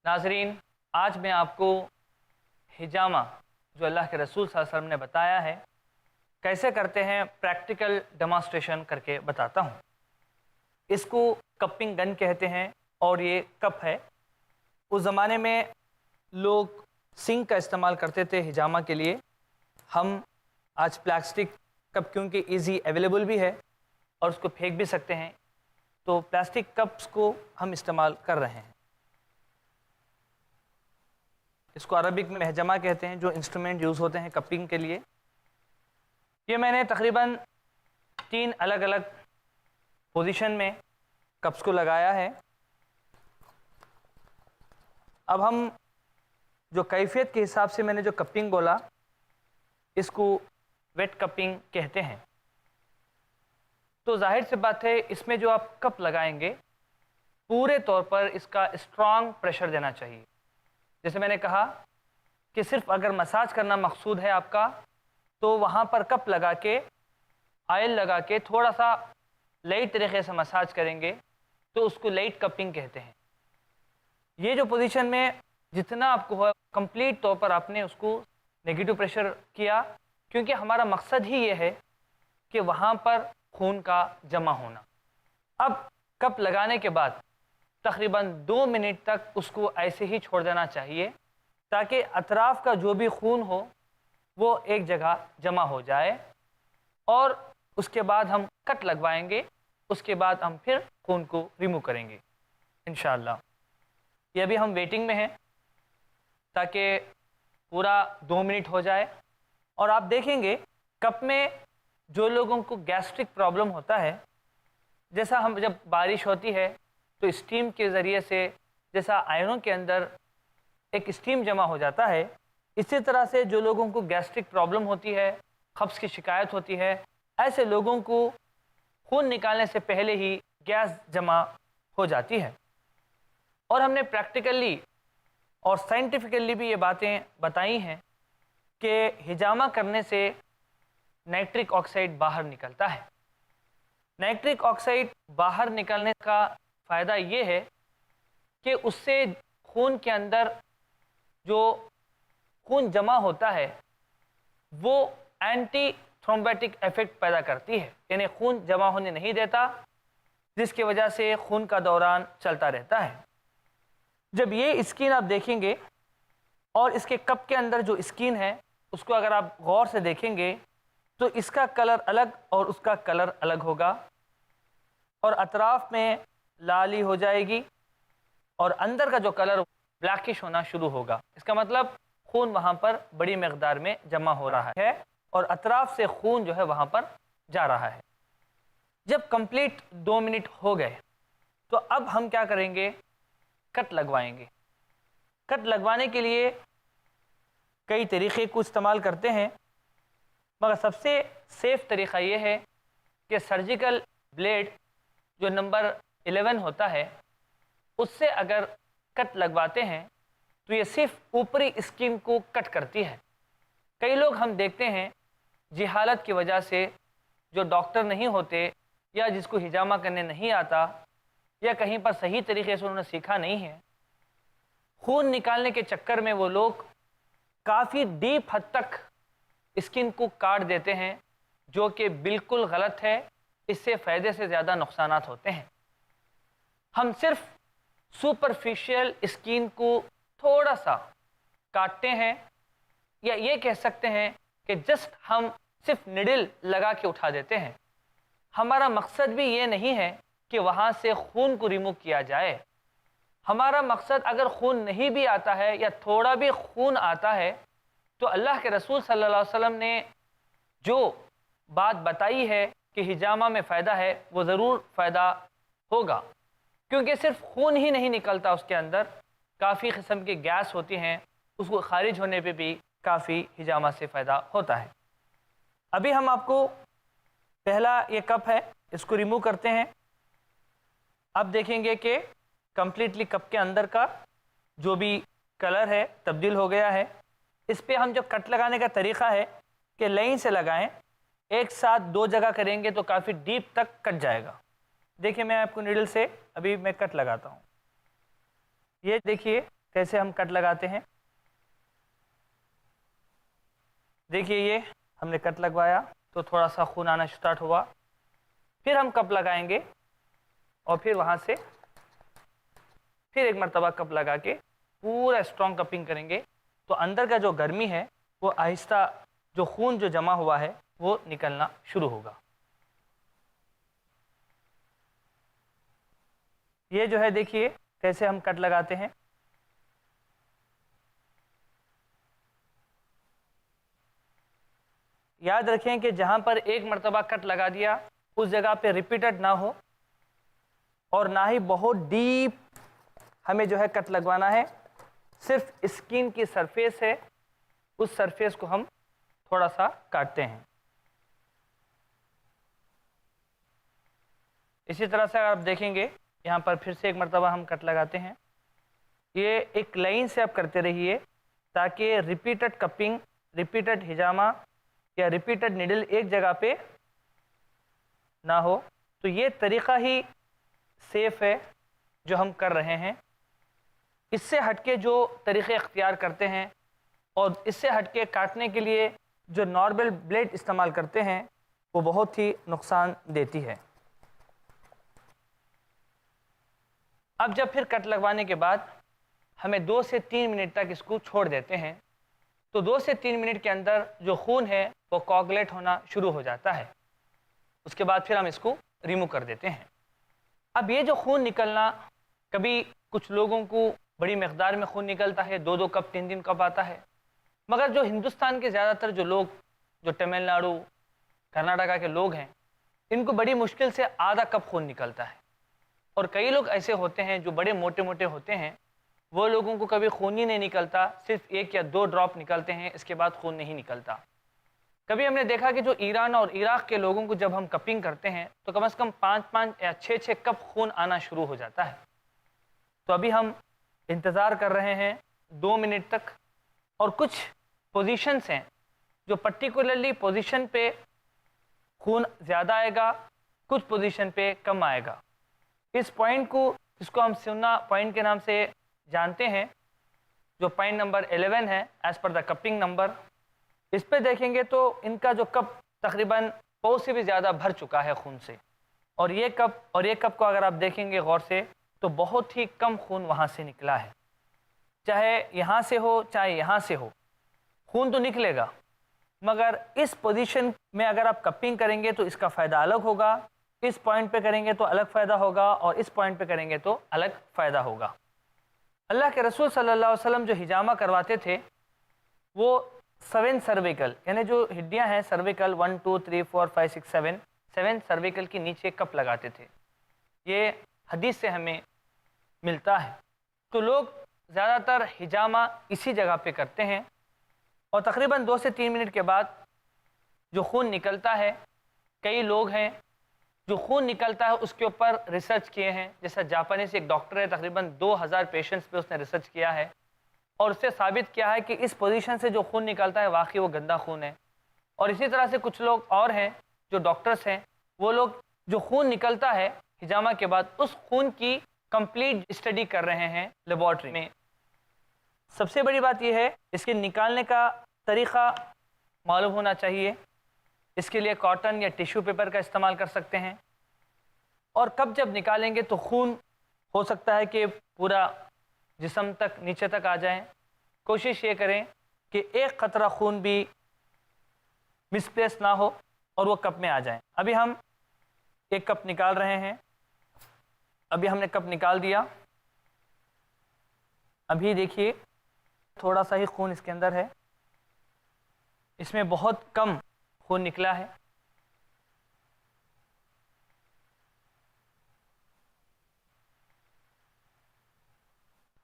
नाज़रीन, आज मैं आपको हिजामा जो अल्लाह के रसूल सल्लल्लाहु अलैहि वसल्लम ने बताया है कैसे करते हैं प्रैक्टिकल डेमोन्स्ट्रेशन करके बताता हूँ। इसको कपिंग गन कहते हैं और ये कप है। उस ज़माने में लोग सिंक का इस्तेमाल करते थे हिजामा के लिए। हम आज प्लास्टिक कप क्योंकि इजी अवेलेबल भी है और उसको फेंक भी सकते हैं, तो प्लास्टिक कप्स को हम इस्तेमाल कर रहे हैं। इसको अरबिक में महजमा कहते हैं, जो इंस्ट्रूमेंट यूज़ होते हैं कपिंग के लिए। ये मैंने तकरीबन 3 अलग अलग पोजीशन में कप्स को लगाया है। अब हम जो कैफियत के हिसाब से मैंने जो कपिंग बोला, इसको वेट कपिंग कहते हैं। तो जाहिर सी बात है, इसमें जो आप कप लगाएंगे पूरे तौर पर इसका स्ट्रॉन्ग प्रेशर देना चाहिए। जैसे मैंने कहा कि सिर्फ अगर मसाज करना मकसूद है आपका, तो वहाँ पर कप लगा के ऑयल लगा के थोड़ा सा लाइट तरीके से मसाज करेंगे तो उसको लाइट कपिंग कहते हैं। ये जो पोजीशन में जितना आपको हो कंप्लीट तौर पर आपने उसको नेगेटिव प्रेशर किया, क्योंकि हमारा मकसद ही ये है कि वहाँ पर खून का जमा होना। अब कप लगाने के बाद तकरीबन 2 मिनट तक उसको ऐसे ही छोड़ देना चाहिए ताकि अतराफ़ का जो भी खून हो वो एक जगह जमा हो जाए, और उसके बाद हम कट लगवाएंगे। उसके बाद हम फिर खून को रिमूव करेंगे इंशाअल्लाह। ये अभी हम वेटिंग में हैं ताकि पूरा 2 मिनट हो जाए। और आप देखेंगे कप में जो लोगों को गैस्ट्रिक प्रॉब्लम होता है, जैसा हम जब बारिश होती है तो स्टीम के ज़रिए से जैसा आयरन के अंदर एक स्टीम जमा हो जाता है, इसी तरह से जो लोगों को गैस्ट्रिक प्रॉब्लम होती है, कब्ज़ की शिकायत होती है, ऐसे लोगों को खून निकालने से पहले ही गैस जमा हो जाती है। और हमने प्रैक्टिकली और साइंटिफिकली भी ये बातें बताई हैं कि हिजामा करने से नाइट्रिक ऑक्साइड बाहर निकलता है। नाइट्रिक ऑक्साइड बाहर निकलने का फ़ायदा ये है कि उससे खून के अंदर जो खून जमा होता है वो एंटी थ्रोम्बोटिक इफ़ेक्ट पैदा करती है, यानी खून जमा होने नहीं देता, जिसकी वजह से खून का दौरान चलता रहता है। जब ये स्किन आप देखेंगे और इसके कप के अंदर जो स्किन है उसको अगर आप गौर से देखेंगे तो इसका कलर अलग और उसका कलर अलग होगा, और अतराफ़ में लाली हो जाएगी और अंदर का जो कलर ब्लैकिश होना शुरू होगा। इसका मतलब खून वहाँ पर बड़ी मकदार में जमा हो रहा है और अतराफ़ से खून जो है वहाँ पर जा रहा है। जब कंप्लीट 2 मिनट हो गए तो अब हम क्या करेंगे, कट लगवाएंगे। कट लगवाने के लिए कई तरीक़े को इस्तेमाल करते हैं, मगर सबसे सेफ़ तरीक़ा ये है कि सर्जिकल ब्लेड जो नंबर 11 होता है उससे अगर कट लगवाते हैं तो ये सिर्फ ऊपरी स्किन को कट करती है। कई लोग हम देखते हैं जिहालत की वजह से, जो डॉक्टर नहीं होते या जिसको हिजामा करने नहीं आता या कहीं पर सही तरीके से उन्होंने सीखा नहीं है, खून निकालने के चक्कर में वो लोग काफ़ी डीप हद तक स्किन को काट देते हैं, जो कि बिल्कुल गलत है। इससे फ़ायदे से ज़्यादा नुकसानात होते हैं। हम सिर्फ सुपरफिशियल स्किन को थोड़ा सा काटते हैं, या ये कह सकते हैं कि जस्ट हम सिर्फ निडल लगा के उठा देते हैं। हमारा मकसद भी ये नहीं है कि वहाँ से खून को रिमूव किया जाए। हमारा मकसद अगर खून नहीं भी आता है या थोड़ा भी खून आता है तो अल्लाह के रसूल सल्लल्लाहु अलैहि वसल्लम ने जो बात बताई है कि हिजामा में फ़ायदा है, वो ज़रूर फ़ायदा होगा, क्योंकि सिर्फ खून ही नहीं निकलता, उसके अंदर काफ़ी किस्म की गैस होती हैं, उसको खारिज होने पे भी काफ़ी हिजामा से फ़ायदा होता है। अभी हम आपको पहला ये कप है, इसको रिमूव करते हैं। अब देखेंगे कि कम्प्लीटली कप के अंदर का जो भी कलर है तब्दील हो गया है। इस पर हम जो कट लगाने का तरीक़ा है कि लाइन से लगाएं, एक साथ 2 जगह करेंगे तो काफ़ी डीप तक कट जाएगा। देखिए मैं आपको नीडल से अभी मैं कट लगाता हूँ। ये देखिए कैसे हम कट लगाते हैं। देखिए ये हमने कट लगवाया तो थोड़ा सा खून आना स्टार्ट हुआ, फिर हम कप लगाएंगे और फिर वहाँ से फिर एक मरतबा कप लगा के पूरा स्ट्रॉन्ग कपिंग करेंगे, तो अंदर का जो गर्मी है वो आहिस्ता, जो खून जो जमा हुआ है वो निकलना शुरू होगा। ये जो है देखिए कैसे हम कट लगाते हैं। याद रखें कि जहां पर एक मरतबा कट लगा दिया उस जगह पे रिपीटेड ना हो, और ना ही बहुत डीप हमें जो है कट लगवाना है। सिर्फ स्किन की सरफेस है, उस सरफेस को हम थोड़ा सा काटते हैं। इसी तरह से अगर आप देखेंगे यहाँ पर फिर से एक मरतबा हम कट लगाते हैं। ये एक लाइन से आप करते रहिए ताकि रिपीटेड कपिंग, रिपीटेड हिजामा या रिपीटेड निडल एक जगह पे ना हो। तो ये तरीक़ा ही सेफ़ है जो हम कर रहे हैं। इससे हटके जो तरीक़े इख्तियार करते हैं और इससे हटके काटने के लिए जो नॉर्मल ब्लेड इस्तेमाल करते हैं वो बहुत ही नुकसान देती है। अब जब फिर कट लगवाने के बाद हमें 2 से 3 मिनट तक इसको छोड़ देते हैं, तो 2 से 3 मिनट के अंदर जो खून है वो कोगुलेट होना शुरू हो जाता है। उसके बाद फिर हम इसको रिमूव कर देते हैं। अब ये जो खून निकलना, कभी कुछ लोगों को बड़ी मकदार में खून निकलता है, 2-2 कप 3-3 कप आता है, मगर जो हिंदुस्तान के ज़्यादातर जो लोग, जो तमिलनाडु कर्नाटका के लोग हैं, इनको बड़ी मुश्किल से आधा कप खून निकलता है। और कई लोग ऐसे होते हैं जो बड़े मोटे मोटे होते हैं, वो लोगों को कभी खून ही नहीं निकलता, सिर्फ 1 या 2 ड्रॉप निकलते हैं, इसके बाद खून नहीं निकलता। कभी हमने देखा कि जो ईरान और इराक़ के लोगों को जब हम कपिंग करते हैं तो कम से कम 5-5 या 6-6 कप खून आना शुरू हो जाता है। तो अभी हम इंतज़ार कर रहे हैं 2 मिनट तक, और कुछ पोजीशंस हैं जो पर्टिकुलरली पोजीशन पे खून ज़्यादा आएगा, कुछ पोजीशन पे कम आएगा। इस पॉइंट को, जिसको हम सुन्ना पॉइंट के नाम से जानते हैं, जो पॉइंट नंबर 11 है as per the cupping number, इस पे देखेंगे तो इनका जो कप तकरीबन 100 से भी ज़्यादा भर चुका है खून से, और ये कप को अगर आप देखेंगे गौर से तो बहुत ही कम खून वहाँ से निकला है। चाहे यहाँ से हो चाहे यहाँ से हो, खून तो निकलेगा, मगर इस पोजीशन में अगर आप कपिंग करेंगे तो इसका फ़ायदा अलग होगा, इस पॉइंट पे करेंगे तो अलग फ़ायदा होगा, और इस पॉइंट पे करेंगे तो अलग फ़ायदा होगा। अल्लाह के रसूल सल्लल्लाहु अलैहि वसल्लम जो हिजामा करवाते थे वो 7 सर्विकल, यानी जो हड्डियां हैं सर्विकल 1 2 3 4 5 6 7 सर्विकल के नीचे कप लगाते थे। ये हदीस से हमें मिलता है। तो लोग ज़्यादातर हिजामा इसी जगह पे करते हैं, और तकरीबन 2 से 3 मिनट के बाद जो खून निकलता है, कई लोग हैं जो खून निकलता है उसके ऊपर रिसर्च किए हैं। जैसा जापानी से एक डॉक्टर है, तकरीबन 2000 पेशेंट्स पे उसने रिसर्च किया है और उससे साबित किया है कि इस पोजीशन से जो खून निकलता है वाकई वो गंदा खून है। और इसी तरह से कुछ लोग और हैं जो डॉक्टर्स हैं, वो लोग जो खून निकलता है हिजामा के बाद उस खून की कंप्लीट स्टडी कर रहे हैं लेबॉर्ट्री में। सबसे बड़ी बात यह है, इसके निकालने का तरीक़ा मालूम होना चाहिए। इसके लिए कॉटन या टिश्यू पेपर का इस्तेमाल कर सकते हैं, और कब जब निकालेंगे तो खून हो सकता है कि पूरा जिस्म तक नीचे तक आ जाए। कोशिश ये करें कि एक क़तरा खून भी मिसप्लेस ना हो और वो कप में आ जाए। अभी हम एक कप निकाल रहे हैं, अभी हमने कप निकाल दिया। अभी देखिए थोड़ा सा ही खून इसके अंदर है, इसमें बहुत कम खून निकला है।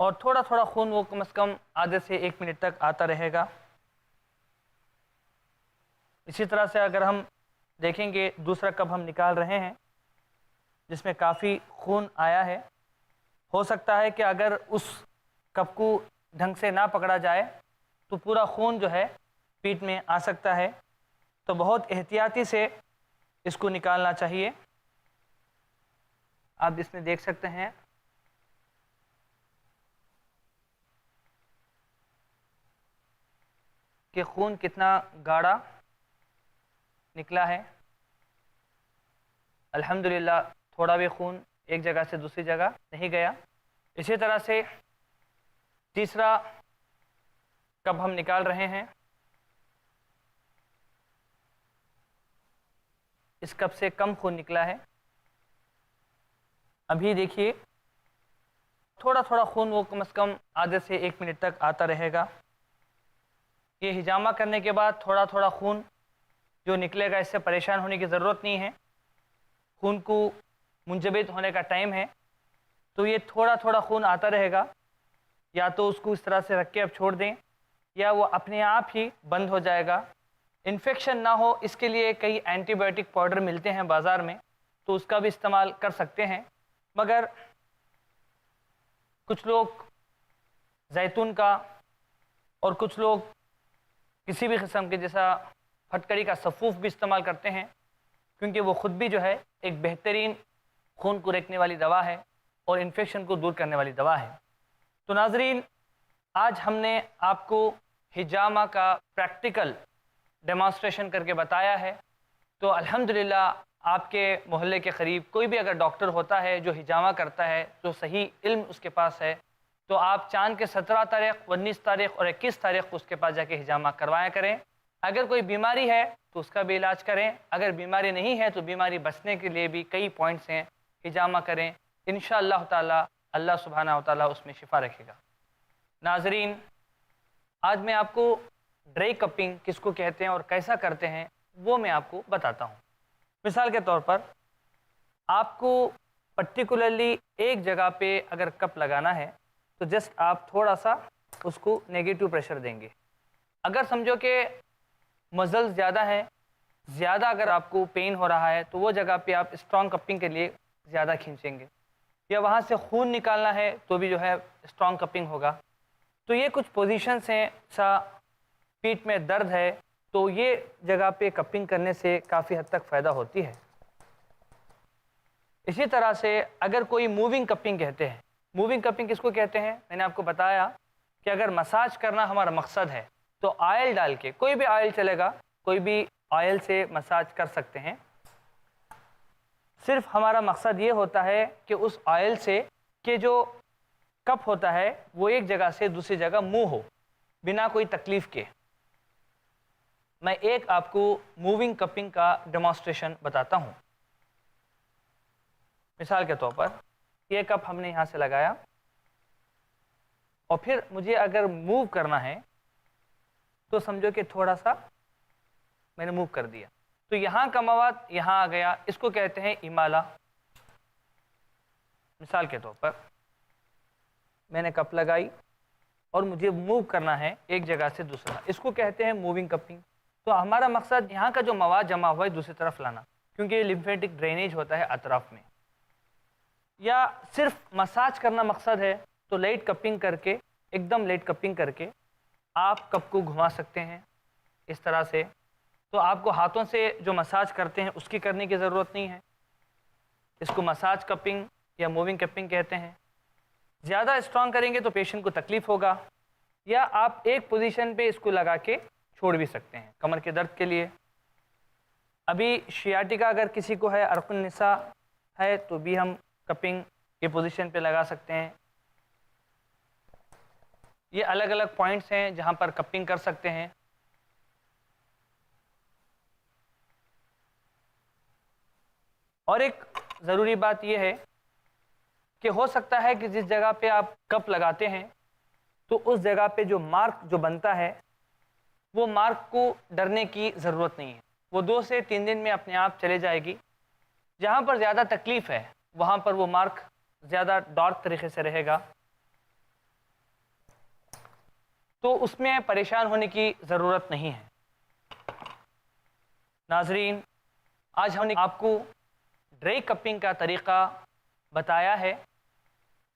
और थोड़ा थोड़ा खून वो कम से कम आधे से 1 मिनट तक आता रहेगा। इसी तरह से अगर हम देखेंगे दूसरा कप हम निकाल रहे हैं जिसमें काफ़ी खून आया है, हो सकता है कि अगर उस कप को ढंग से ना पकड़ा जाए तो पूरा खून जो है पीठ में आ सकता है। तो बहुत एहतियाती से इसको निकालना चाहिए। आप इसमें देख सकते हैं کہ خون کتنا گاڑھا نکلا ہے. الحمدللہ تھوڑا بھی خون ایک جگہ سے دوسری جگہ نہیں گیا. اسی طرح سے تیسرا کب ہم نکال رہے ہیں. اس کب سے کم خون نکلا ہے. ابھی دیکھیے تھوڑا تھوڑا خون وہ کم از کم آدھے سے 1 منٹ تک آتا رہے گا. یہ ہجامہ کرنے کے بعد تھوڑا تھوڑا خون جو نکلے گا، اس سے پریشان ہونے کی ضرورت نہیں ہے. خون کو منجمد ہونے کا ٹائم ہے، تو یہ تھوڑا تھوڑا خون آتا رہے گا. یا تو اس کو اس طرح سے رکھ کے اب چھوڑ دیں، یا وہ اپنے آپ ہی بند ہو جائے گا. انفیکشن نہ ہو اس کے لیے کئی اینٹی بائیوٹک پاؤڈر ملتے ہیں بازار میں، تو اس کا بھی استعمال کر سکتے ہیں. مگر کچھ لوگ زیتون کا اور کچھ لوگ کسی بھی قسم کے جیسا پھٹکڑی کا سفوف بھی استعمال کرتے ہیں، کیونکہ وہ خود بھی جو ہے ایک بہترین خون کو روکنے والی دوا ہے اور انفیکشن کو دور کرنے والی دوا ہے. تو ناظرین، آج ہم نے آپ کو ہجامہ کا پریکٹیکل ڈیمانسٹریشن کر کے بتایا ہے. تو الحمدللہ آپ کے محلے کے قریب کوئی بھی اگر ڈاکٹر ہوتا ہے جو ہجامہ کرتا ہے، جو صحیح علم اس کے پاس ہے، تو آپ چاند کے 17 تاریخ، 19 تاریخ اور 21 تاریخ کو اس کے پاس جا کے ہجامہ کروایا کریں. اگر کوئی بیماری ہے تو اس کا بھی علاج کریں. اگر بیماری نہیں ہے تو بیماری بچنے کے لیے بھی کئی پوائنٹس ہیں. ہجامہ کریں، انشاءاللہ تعالی اللہ سبحانہ و تعالی اس میں شفا رکھے گا. ناظرین، آج میں آپ کو ڈرائی کپنگ کس کو کہتے ہیں اور کیسا کرتے ہیں وہ میں آپ کو بتاتا ہوں. مثال کے طور پر آپ کو پرٹیکولرلی ایک جگہ پہ اگر کپ لگانا ہے تو جسٹ آپ تھوڑا سا اس کو نیگیٹو پریشر دیں گے. اگر سمجھو کہ مزل زیادہ ہے، زیادہ اگر آپ کو پین ہو رہا ہے، تو وہ جگہ پہ آپ اسٹرانگ کپنگ کے لیے زیادہ کھینچیں گے. یا وہاں سے خون نکالنا ہے تو بھی جو ہے اسٹرانگ کپنگ ہوگا. تو یہ کچھ پوزیشنس ہیں. سا پیٹھ میں درد ہے تو یہ جگہ پہ کپنگ کرنے سے کافی حد تک فائدہ ہوتی ہے. اسی طرح سے اگر کوئی موونگ کپنگ کہتے ہیں. موونگ کپنگ کس کو کہتے ہیں؟ میں نے آپ کو بتایا کہ اگر مساج کرنا ہمارا مقصد ہے تو آئل ڈال کے، کوئی بھی آئل چلے گا، کوئی بھی آئل سے مساج کر سکتے ہیں. صرف ہمارا مقصد یہ ہوتا ہے کہ اس آئل سے کہ جو کپ ہوتا ہے وہ ایک جگہ سے دوسری جگہ موو ہو بنا کوئی تکلیف کے. میں ایک آپ کو موونگ کپنگ کا ڈیمانسٹریشن بتاتا ہوں. مثال کے طور پر یہ کپ ہم نے یہاں سے لگایا اور پھر مجھے اگر موو کرنا ہے تو سمجھو کہ تھوڑا سا میں نے موو کر دیا تو یہاں کا مواد یہاں آ گیا. اس کو کہتے ہیں امالہ. مثال کے طور پر میں نے کپ لگائی اور مجھے موو کرنا ہے ایک جگہ سے دوسرا، اس کو کہتے ہیں موونگ کپنگ. تو ہمارا مقصد یہاں کا جو مواد جمع ہوا ہے دوسری طرف لانا، کیونکہ یہ لمفیٹک ڈرینیج ہوتا ہے اطراف میں. یا صرف مساج کرنا مقصد ہے تو لائٹ کپنگ کر کے، ایک دم لائٹ کپنگ کر کے آپ کپ کو گھما سکتے ہیں اس طرح سے. تو آپ کو ہاتھوں سے جو مساج کرتے ہیں اس کی کرنے کی ضرورت نہیں ہے. اس کو مساج کپنگ یا موونگ کپنگ کہتے ہیں. زیادہ اسٹرانگ کریں گے تو پیشنٹ کو تکلیف ہوگا. یا آپ ایک پوزیشن پہ اس کو لگا کے چھوڑ بھی سکتے ہیں کمر کے درد کے لیے. ابھی شیاٹیکا اگر کسی کو ہے، عرق النساء ہے، تو بھی ہم کپنگ کی پوزیشن پہ لگا سکتے ہیں. یہ الگ الگ پوائنٹس ہیں جہاں پر کپنگ کر سکتے ہیں. اور ایک ضروری بات یہ ہے کہ ہو سکتا ہے کہ جس جگہ پہ آپ کپ لگاتے ہیں تو اس جگہ پہ جو مارک جو بنتا ہے وہ مارک کو ڈرنے کی ضرورت نہیں ہے. وہ 2 سے 3 دن میں اپنے آپ چلے جائے گی. جہاں پر زیادہ تکلیف ہے وہاں پر وہ مارک زیادہ ڈارک طریقے سے رہے گا، تو اس میں پریشان ہونے کی ضرورت نہیں ہے. ناظرین، آج ہم نے آپ کو ڈرائی کپنگ کا طریقہ بتایا ہے.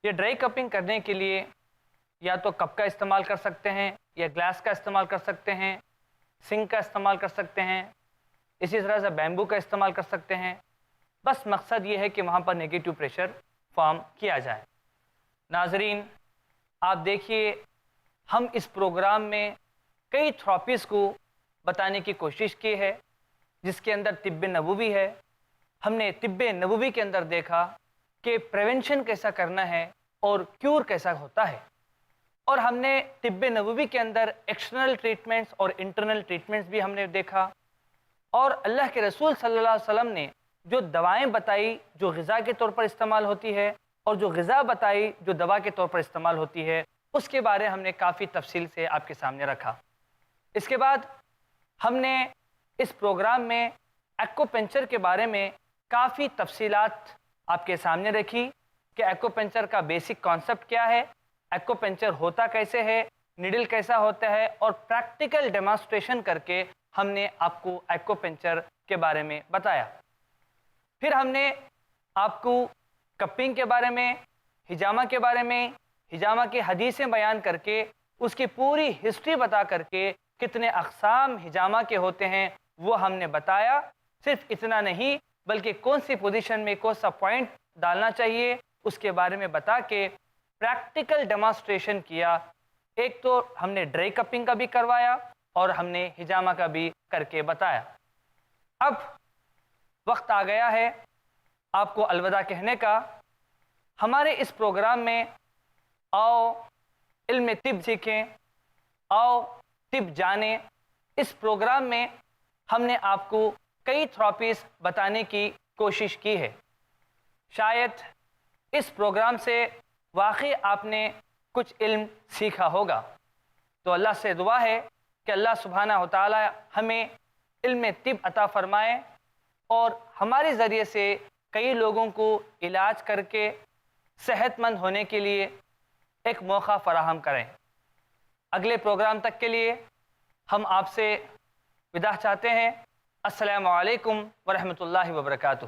یہ ڈرائی کپنگ کرنے کے لیے یا تو کپ کا استعمال کر سکتے ہیں، یا گلاس کا استعمال کر سکتے ہیں، سنک کا استعمال کر سکتے ہیں، اسی طرح سے بیمبو کا استعمال کر سکتے ہیں. بس مقصد یہ ہے کہ وہاں پر نیگیٹو پریشر فارم کیا جائے. ناظرین، آپ دیکھیے ہم اس پروگرام میں کئی تھراپیز کو بتانے کی کوشش کی ہے، جس کے اندر طب نبوی ہے۔ ہم نے طب نبوی کے اندر دیکھا کہ پریونشن کیسا کرنا ہے اور کیور کیسا ہوتا ہے، اور ہم نے طب نبوی کے اندر ایکسٹرنل ٹریٹمنٹس اور انٹرنل ٹریٹمنٹس بھی ہم نے دیکھا، اور اللہ کے رسول صلی اللہ علیہ وسلم نے جو دوائیں بتائی جو غذا کے طور پر استعمال ہوتی ہے، اور جو غذا بتائی جو دوا کے طور پر استعمال ہوتی ہے، اس کے بارے ہم نے کافی تفصیل سے آپ کے سامنے رکھا۔ اس کے بعد ہم نے اس پروگرام میں ایکوپنکچر کے بارے میں کافی تفصیلات آپ کے سامنے رکھی کہ ایکوپنکچر کا بیسک کانسیپٹ کیا ہے، ایکوپنکچر ہوتا کیسے ہے، نیڈل کیسا ہوتا ہے، اور پریکٹیکل ڈیمانسٹریشن کر کے ہم نے آپ کو ایکوپنکچر کے بارے میں بتایا۔ پھر ہم نے آپ کو کپنگ کے بارے میں، حجامہ کے بارے میں، حجامہ کی حدیثیں بیان کر کے اس کی پوری ہسٹری بتا کر کے کتنے اقسام حجامہ کے ہوتے ہیں وہ ہم نے بتایا۔ صرف اتنا نہیں بلکہ کون سی پوزیشن میں کون سا پوائنٹ ڈالنا چاہیے اس کے بارے میں بتا کے پریکٹیکل ڈیمانسٹریشن کیا۔ ایک تو ہم نے ڈرائی کپنگ کا بھی کروایا اور ہم نے حجامہ کا بھی کر کے بتایا۔ اب وقت آ گیا ہے آپ کو الوداع کہنے کا۔ ہمارے اس پروگرام میں آؤ علم طب سیکھیں، آؤ طب جانیں، اس پروگرام میں ہم نے آپ کو کئی تھراپیز بتانے کی کوشش کی ہے۔ شاید اس پروگرام سے واقعی آپ نے کچھ علم سیکھا ہوگا، تو اللہ سے دعا ہے کہ اللہ سبحانہ و تعالی ہمیں علم طب عطا فرمائے اور ہمارے ذریعے سے کئی لوگوں کو علاج کر کے صحت مند ہونے کے لیے ایک موقع فراہم کریں۔ اگلے پروگرام تک کے لیے ہم آپ سے وداع چاہتے ہیں۔ السلام علیکم ورحمۃ اللہ وبرکاتہ۔